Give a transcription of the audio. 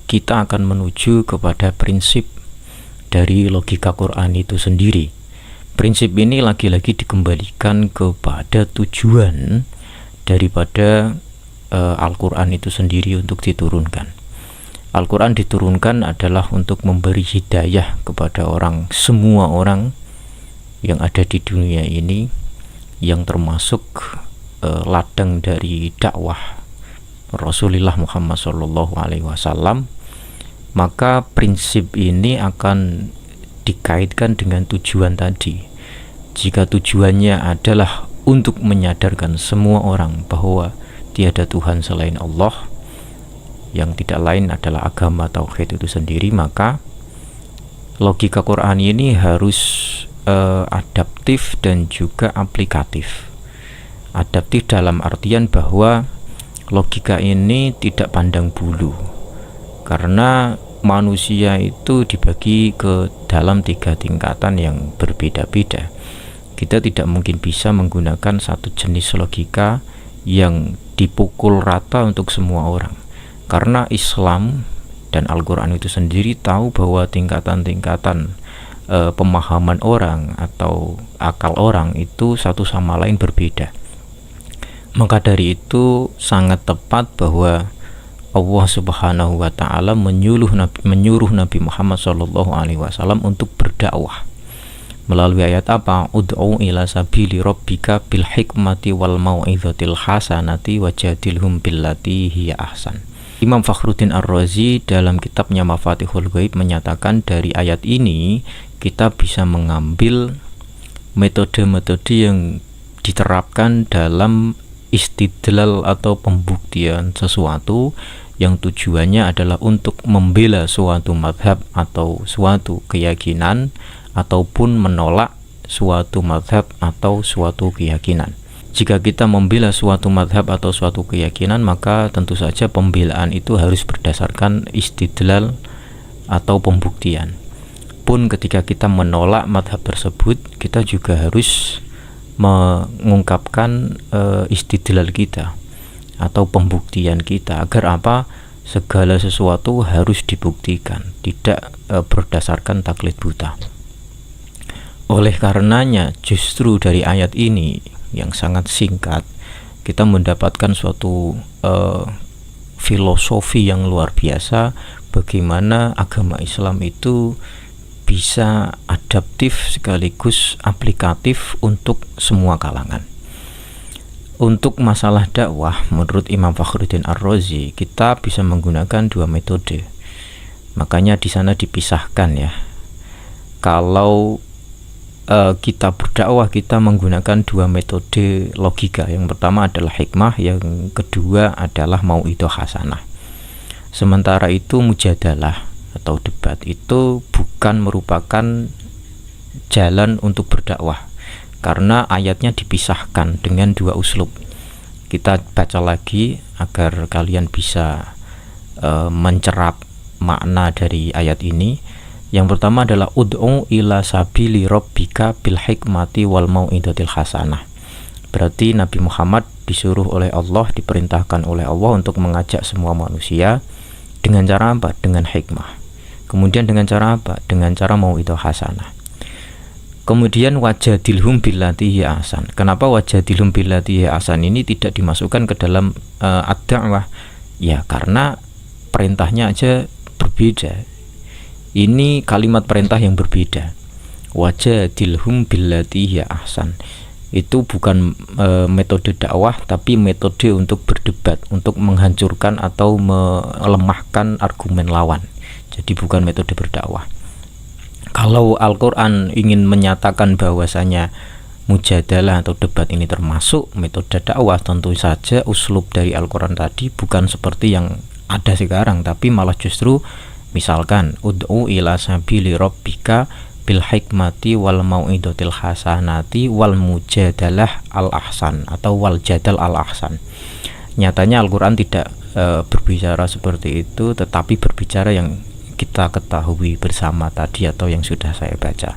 kita akan menuju kepada prinsip dari logika Quran itu sendiri. Prinsip ini lagi-lagi dikembalikan kepada tujuan daripada Al-Quran itu sendiri untuk diturunkan. Al-Quran diturunkan adalah untuk memberi hidayah kepada semua orang yang ada di dunia ini, yang termasuk ladang dari dakwah Rasulullah Muhammad SAW. Maka prinsip ini akan dikaitkan dengan tujuan tadi. Jika tujuannya adalah untuk menyadarkan semua orang bahwa tiada Tuhan selain Allah, yang tidak lain adalah agama tauhid itu sendiri, maka logika Quran ini harus adaptif dan juga aplikatif. Adaptif dalam artian bahwa logika ini tidak pandang bulu, karena manusia itu dibagi ke dalam 3 tingkatan yang berbeda-beda. Kita tidak mungkin bisa menggunakan satu jenis logika yang dipukul rata untuk semua orang, karena Islam dan Al-Quran itu sendiri tahu bahwa tingkatan-tingkatan pemahaman orang atau akal orang itu satu sama lain berbeda. Maka dari itu sangat tepat bahwa Allah Subhanahu wa Ta'ala menyuruh Nabi Muhammad SAW untuk berdakwah melalui ayat apa? Ud'u ila sabili rabbika bil hikmati wal mau'izatil hasanati wajadilhum billati hiya ahsan. Imam Fakhruddin Ar-Razi dalam kitabnya Mafatihul Ghaib menyatakan dari ayat ini kita bisa mengambil metode-metode yang diterapkan dalam istidlal atau pembuktian sesuatu yang tujuannya adalah untuk membela suatu madhab atau suatu keyakinan, ataupun menolak suatu madhab atau suatu keyakinan. Jika kita membela suatu madhab atau suatu keyakinan, maka tentu saja pembelaan itu harus berdasarkan istidlal atau pembuktian. Pun ketika kita menolak madhab tersebut, kita juga harus mengungkapkan istidlal kita atau pembuktian kita, agar apa? Segala sesuatu harus dibuktikan, tidak berdasarkan taklid buta. Oleh karenanya, justru dari ayat ini yang sangat singkat, kita mendapatkan suatu filosofi yang luar biasa bagaimana agama Islam itu bisa adaptif sekaligus aplikatif untuk semua kalangan. Untuk masalah dakwah, menurut Imam Fakhruddin Ar-Razi, kita bisa menggunakan 2 metode. Makanya di sana dipisahkan ya. Kalau kita berdakwah, kita menggunakan 2 metode logika. Yang pertama adalah hikmah, yang kedua adalah mau'idhah hasanah. Sementara itu mujadalah atau debat itu bukan merupakan jalan untuk berdakwah, karena ayatnya dipisahkan dengan 2 uslub. Kita baca lagi agar kalian bisa mencerap makna dari ayat ini. Yang pertama adalah ud'u ila sabili rabbika bil hikmati wal mau'izatil hasanah. Berarti Nabi Muhammad disuruh oleh Allah, diperintahkan oleh Allah untuk mengajak semua manusia dengan cara apa? Dengan hikmah. Kemudian dengan cara apa? Dengan cara mau'idzah hasanah. Kemudian wajadilhum billati hiya ahsan. Kenapa wajadilhum billati hiya ahsan ini tidak dimasukkan ke dalam ad-da'wah? Ya karena perintahnya aja berbeda. Ini kalimat perintah yang berbeda. Wajadilhum billati hiya ahsan. Itu bukan metode dakwah, tapi metode untuk berdebat, untuk menghancurkan atau melemahkan argumen lawan. Jadi bukan metode berdakwah. Kalau Al-Quran ingin menyatakan bahwasanya mujadalah atau debat ini termasuk metode dakwah, tentu saja uslub dari Al-Quran tadi bukan seperti yang ada sekarang, tapi malah justru misalkan ud'u ila sabili rabbika bil hikmati wal mau'izatil hasanati wal mujadalah al ahsan atau wal jadal al ahsan. Nyatanya Al-Quran tidak berbicara seperti itu, tetapi berbicara yang kita ketahui bersama tadi atau yang sudah saya baca.